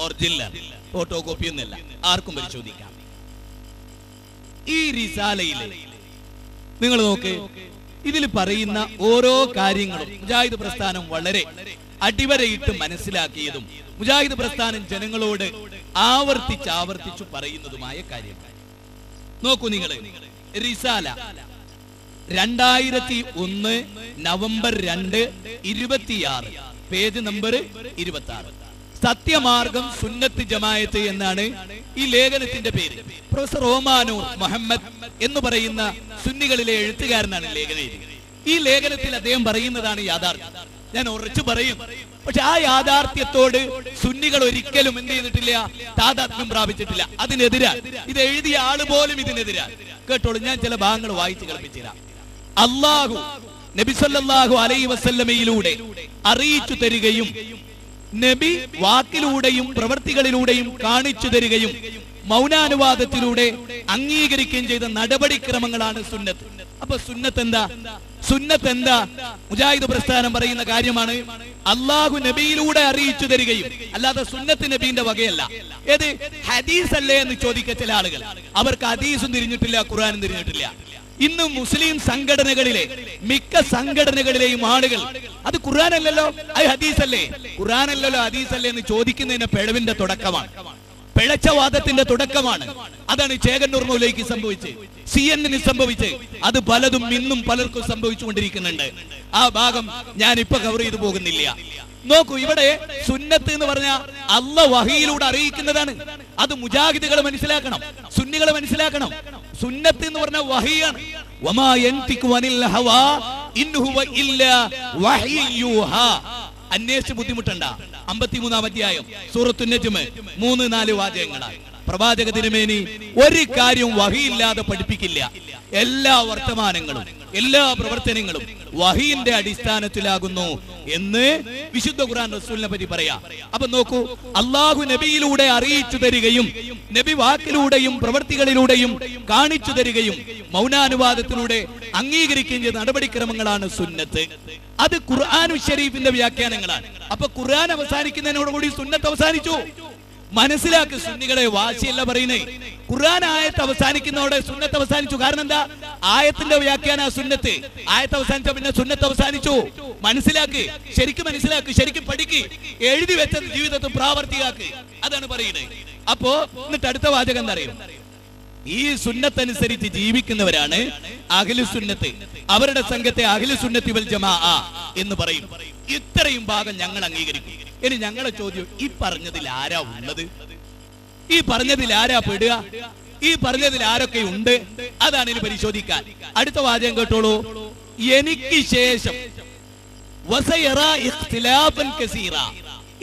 Original, photo copy ഒന്നല്ല, ആർക്കും പരിശോധിക്കാം. ഈ റിസാലയിൽ നിങ്ങൾ നോക്ക്, ഇതിൽ പറയുന്ന ഓരോ കാര്യങ്ങളും മുജാഹിദ് പ്രസ്ഥാനം വളരെ അടിവരയിട്ട് മനസ്സിലാക്കിയതും മുജാഹിദ് പ്രസ്ഥാനം ജനങ്ങളോട് ആവർത്തിച്ചു പറയുന്നതുമായ കാര്യങ്ങൾ നോക്കൂ. നിങ്ങൾ റിസാല 2001 നവംബർ 2 26 പേജ് നമ്പർ 26. സത്യമാർഗം സുന്നത്ത് ജമാഅത്ത് എന്നാണ് ഈ ലേഖനത്തിന്റെ പേര്. പ്രൊഫസർ ഓമാനൂർ മുഹമ്മദ് എന്ന് പറയുന്ന സുന്നികളിലെ എഴുത്തുകാരനാണ് ലേഖനം എഴുതിയത്. ഈ ലേഖനത്തിൽ അദ്ദേഹം പറയുന്നതാണ് യാഥാർത്ഥ്യം. ഞാൻ ഉറച്ചു പറയും, പക്ഷെ ആ യാഥാർത്ഥ്യത്തോട് സുന്നികൾ ഒരിക്കലും എന്ത് ചെയ്തിട്ടില്ല, താദാത്മ്യം പ്രാപിച്ചിട്ടില്ല. അതിനെതിരാണ് ഇത് എഴുതിയ ആള് പോലും ഇതിനെതിരാണ്. കേട്ടോളൂ, ഞാൻ ചില ഭാഗങ്ങൾ വായിച്ചു കേൾപ്പിച്ചിരാം. അല്ലാഹു നബി സല്ലല്ലാഹു അലൈഹി വസല്ലമയിലൂടെ അറിയിച്ചു തരികയും നബി വാക്കിലൂടെയും പ്രവർത്തികളിലൂടെയും കാണിച്ചു തരികയും മൗനാനുവാദത്തിലൂടെ അംഗീകരിക്കുകയും ചെയ്ത നടപടിക്രമങ്ങളാണ് സുന്നത്ത്. അപ്പൊ സുന്നത്ത് എന്താ? മുജാഹിദ് പ്രസ്ഥാനം പറയുന്ന കാര്യമാണ്. അള്ളാഹു നബിയിലൂടെ അറിയിച്ചു തരികയും, അല്ലാതെ സുന്നത്ത് നബീന്റെ വകയല്ല. ഏത് ഹദീസ് അല്ലേ എന്ന് ചോദിക്ക ചില ആളുകൾ. അവർക്ക് ഹദീസും തിരിഞ്ഞിട്ടില്ല, ഖുർആനും തിരിഞ്ഞിട്ടില്ല. ഇന്ന് മുസ്ലിം സംഘടനകളിലെ മിക്ക സംഘടനകളിലെയും ആളുകൾ അത് ഖുർആനല്ലല്ലോ, അത് ഹദീസല്ലേ, ഖുർആനല്ലല്ലോ ഹദീസല്ലേ എന്ന് ചോദിക്കുന്നതിന് പിഴവിന്റെ തുടക്കമാണ്, പിഴച്ചവാദത്തിന്റെ തുടക്കമാണ്. അതാണ് ചേകന്നൂർ മൗലവിക്ക് സംഭവിച്ച്, CNN സംഭവിച്ച്, അത് പലതും ഇന്നും പലർക്കും സംഭവിച്ചുകൊണ്ടിരിക്കുന്നുണ്ട്. ആ ഭാഗം ഞാൻ ഇപ്പൊ കവർ ചെയ്തു പോകുന്നില്ല. നോക്കൂ, ഇവിടെ സുന്നത്ത് എന്ന് പറഞ്ഞാൽ അല്ലാഹു വഹിയിലൂടെ അറിയിക്കുന്നതാണ്. അത് മുജാഹിദുകൾ മനസ്സിലാക്കണം, സുന്നികൾ മനസ്സിലാക്കണം. സുന്നത്ത് എന്ന് പറഞ്ഞാൽ വഹിയാണ്. വമാ യൻതിഖു അനിൽ ഹവാ ഇൻ ഹുവ ഇല്ലാ വഹ്യുൻ യൂഹാ. അന്വേഷിച്ച് ബുദ്ധിമുട്ടണ്ട. 53-ാം അധ്യായം സൂറത്തു നജ്മ് 3-4 വാചകങ്ങളാണ്. പ്രവാചക തിരുമേനി ഒരു കാര്യം വഹിയില്ലാതെ പഠിപ്പിക്കില്ല. എല്ലാ വർത്തമാനങ്ങളും എല്ലാ പ്രവർത്തനങ്ങളും വഹിയിന്റെ അടിസ്ഥാനത്തിലാകുന്നു എന്ന് വിശുദ്ധ ഖുർആൻ റസൂലിനെ പറ്റി പറയാ. അപ്പൊ നോക്കൂ, അള്ളാഹു നബിയിലൂടെ അറിയിച്ചു തരികയും നബി വാക്കിലൂടെയും പ്രവർത്തികളിലൂടെയും കാണിച്ചു തരികയും മൗനാനുവാദത്തിലൂടെ അംഗീകരിക്കുകയും ചെയ്ത നടപടിക്രമങ്ങളാണ് സുന്നത്ത്. അത് ഖുർആൻ ഷരീഫിന്റെ വ്യാഖ്യാനങ്ങളാണ്. അപ്പൊ ഖുർആൻ അവസാനിക്കുന്നതിനോടുകൂടി സുന്നത്ത് അവസാനിച്ചു. മനസ്സിലാക്ക്, സുന്നികളെ വാശിയല്ല പറയുന്നേ. ഖുർആൻ ആയത്ത് അവസാനിക്കുന്നതോടെ സുന്നത്ത് അവസാനിച്ചു. കാരണം എന്താ? ആയത്തിന്റെ വ്യാഖ്യാന സുന്നത്ത്. ആയത്ത് അവസാനിച്ച പിന്നെ സുന്നത്ത് അവസാനിച്ചു. മനസ്സിലാക്ക്, ശരിക്കും മനസ്സിലാക്ക്, ശരിക്കും പഠിക്ക്, എഴുതി വെച്ച ജീവിതത്തിൽ പ്രാവർത്തിയാക്ക്. അതാണ് പറയുന്നത്. അപ്പോ എന്നിട്ട് അടുത്ത വാചകം എന്താ അറിയും? ഈ സുന്നത്തനുസരിച്ച് ജീവിക്കുന്നവരാണ് അഹ്ലു സുന്നത്ത്. അവരുടെ സംഘത്തെ അഹ്ലു സുന്നത്തി വൽ ജമാഅ എന്ന് പറയും. ഇത്രയും ഭാഗം ഞങ്ങൾ അംഗീകരിക്കും. ഇനി ഞങ്ങളെ ചോദ്യം, ഈ പറഞ്ഞതിൽ ആരാ ഉള്ളത്? ഈ പറഞ്ഞതിൽ ആരാ പെടുക? ഈ പറഞ്ഞതിൽ ആരൊക്കെ ഉണ്ട്? അതാണ് ഇനി പരിശോധിക്കാൻ. അടുത്ത വാചകം കേട്ടോളൂ. എനിക്ക് ശേഷം വസയറാ ഇഖ്തിലാഫൻ കസീറാ.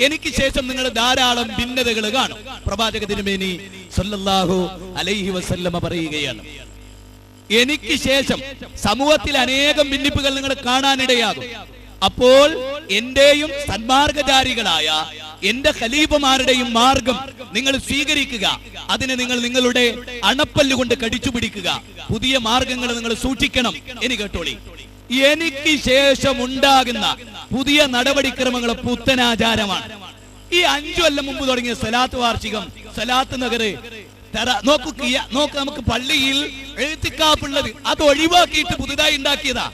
എനിക്ക് ശേഷം നിങ്ങൾ ധാരാളം ഭിന്നതകൾ കാണും. പ്രവാചക തിരുമേനി സല്ലല്ലാഹു അലൈഹി വസല്ലമ പറയുകയാണ്, എനിക്ക് ശേഷം സമൂഹത്തിൽ അനേകം ഭിന്നിപ്പുകൾ നിങ്ങൾ കാണാനിടയാകും. അപ്പോൾ എന്റെയും സന്മാർഗധാരികളായ എന്റെ ഖലീഫമാരുടെയും മാർഗം നിങ്ങൾ സ്വീകരിക്കുക. അതിനെ നിങ്ങൾ നിങ്ങളുടെ അണപ്പല്ലുകൊണ്ട് കടിച്ചു പിടിക്കുക. പുതിയ മാർഗങ്ങൾ നിങ്ങൾ സൂക്ഷിക്കണം. ഇനി കേട്ടോളി, എനിക്ക് ശേഷം ഉണ്ടാകുന്ന പുതിയ നടപടിക്രമങ്ങൾ പുത്തനാചാരമാണ്. ഈ 5 കൊല്ലം മുമ്പ് തുടങ്ങിയ സലാത്ത് വാർഷികം, സലാത്ത് നഗറ്, നോക്കൂ, നമുക്ക് പള്ളിയിൽ എഴുത്തിക്കാപ്പുള്ളത് അത് ഒഴിവാക്കിയിട്ട് പുതുതായി ഉണ്ടാക്കിയതാ.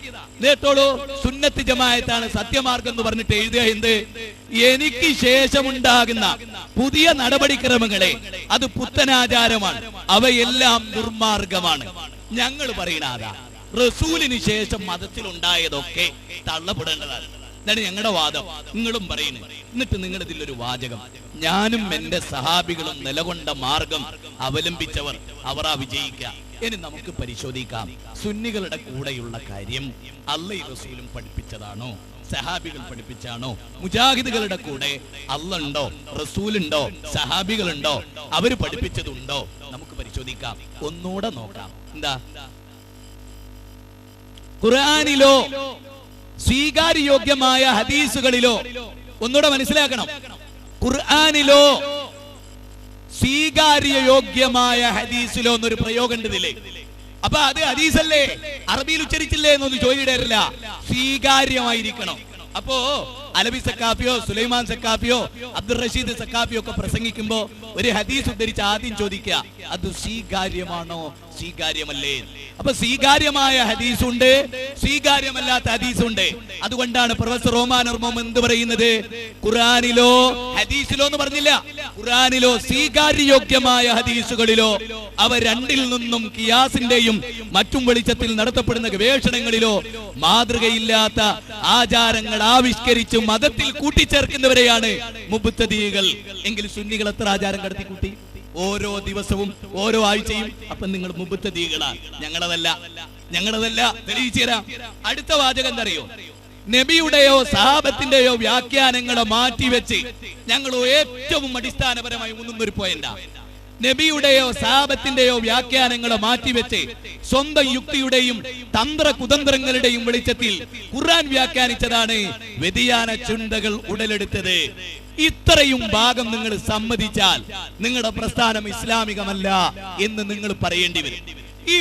കേട്ടോളൂ, സുന്നത്ത് ജമാഅത്താണ് സത്യമാർഗം എന്ന് പറഞ്ഞിട്ട് എഴുതുക എന്ത്? എനിക്ക് ശേഷമുണ്ടാകുന്ന പുതിയ നടപടിക്രമങ്ങളെ അത് പുത്തനാചാരമാണ്, അവയെല്ലാം ദുർമാർഗമാണ്. ഞങ്ങൾ പറയുന്നതാ, റസൂലിന് ശേഷം മതത്തിൽ ഉണ്ടായതൊക്കെ തള്ളപ്പെടേണ്ടതാണ്. ഇതാണ് ഞങ്ങളുടെ വാദം. നിങ്ങളും പറയുന്നു. എന്നിട്ട് നിങ്ങൾ ഇതിലൊരു വാചകം, ഞാനും എന്റെ സഹാബികളും നിലകൊണ്ട മാർഗം അവലംബിച്ചവർ അവരാ വിജയിക്കുക. ഇനി നമുക്ക് പരിശോധിക്കാം, സുന്നികളുടെ കൂടെയുള്ള കാര്യം അള്ളയും റസൂലും പഠിപ്പിച്ചതാണോ, സഹാബികൾ പഠിപ്പിച്ചാണോ? മുജാഹിദുകളുടെ കൂടെ അള്ളയുണ്ടോ, റസൂലുണ്ടോ, സഹാബികളുണ്ടോ, അവര് പഠിപ്പിച്ചതുണ്ടോ? നമുക്ക് പരിശോധിക്കാം. ഒന്നുകൂടെ നോക്കാം. എന്താ? ഖുർആനിലോ സ്വീകാര്യോഗ്യമായ ഹദീസുകളിലോ, ഒന്നുകൂടെ മനസ്സിലാക്കണം, ഖുർആനിലോ സ്വീകാര്യോഗ്യമായ ഹദീസിലോ എന്നൊരു പ്രയോഗം ഉണ്ടതില്ലേ? അപ്പൊ അത് ഹദീസല്ലേ, അറബിയിൽ ഉച്ചരിച്ചില്ലേ എന്നൊന്നും ചോദിച്ചിട്ടില്ല. സ്വീകാര്യമായിരിക്കണം. അപ്പോ അലവി സക്കാഫിയോ സുലൈമാൻ സക്കാഫിയോ അബ്ദുൾ റഷീദ് സക്കാഫിയോ ഒക്കെ പ്രസംഗിക്കുമ്പോ ഒരു ഹദീസ് ഉദ്ധരിച്ച് ആദ്യം ചോദിക്കുക, അത് സ്വീകാര്യമാണോ സ്വീകാര്യമല്ലേ? അപ്പൊ സ്വീകാര്യമായ ഹദീസുണ്ട്, സ്വീകാര്യമല്ലാത്ത ഹദീസുണ്ട്. അതുകൊണ്ടാണ് പ്രൊഫസർ റോമാൻ അർമോം എന്ത് പറയുന്നത്, ഖുർആനിലോ ഹദീസിലോ എന്ന് പറഞ്ഞില്ല, ഖുർആനിലോ സ്വീകാര്യയോഗ്യമായ ഹദീസുകളിലോ അവ രണ്ടിൽ നിന്നും ഖിയാസിന്റെയും മറ്റും വെളിച്ചത്തിൽ നടത്തപ്പെടുന്ന ഗവേഷണങ്ങളിലോ മാതൃകയില്ലാത്ത ആചാരങ്ങൾ ആവിഷ്കരിച്ച് മതത്തിൽ കൂട്ടിച്ചേർക്കുന്നവരെയാണ് മുബ്തദീകൾ. എങ്കിൽ സുന്നികൾ എത്ര ആചാരം കടത്തി കൂട്ടി? ഓരോ ദിവസവും ഓരോ ആഴ്ചയും. അപ്പൊ നിങ്ങൾ മുബ്തദീകളാണ്. ഞങ്ങളതല്ല. തെളിയിച്ചു തരാം. അടുത്ത വാചകം എന്തറിയോ? നബിയുടെയോ സഹാബത്തിന്റെയോ വ്യാഖ്യാനങ്ങളെ മാറ്റിവെച്ച് ഞങ്ങൾ ഏറ്റവും അടിസ്ഥാനപരമായി മുന്നൊരു പോയിന്റാ, നബിയുടെയോ സഹാബത്തിന്റെയോ വ്യാഖ്യാനങ്ങളെ മാറ്റിവെച്ച് സ്വന്തം യുക്തിയുടെയും തന്ത്ര കുതന്ത്രങ്ങളുടെയും വെളിച്ചത്തിൽ ഖുർആൻ വ്യാഖ്യാനിച്ചതാണ് വ്യതിയാന ചിന്തകൾ ഉടലെടുത്തത്. ഇത്രയും ഭാഗം നിങ്ങൾ സമ്മതിച്ചാൽ നിങ്ങളുടെ പ്രസ്ഥാനം ഇസ്ലാമികമല്ല എന്ന് നിങ്ങൾ പറയേണ്ടി വരും. ഈ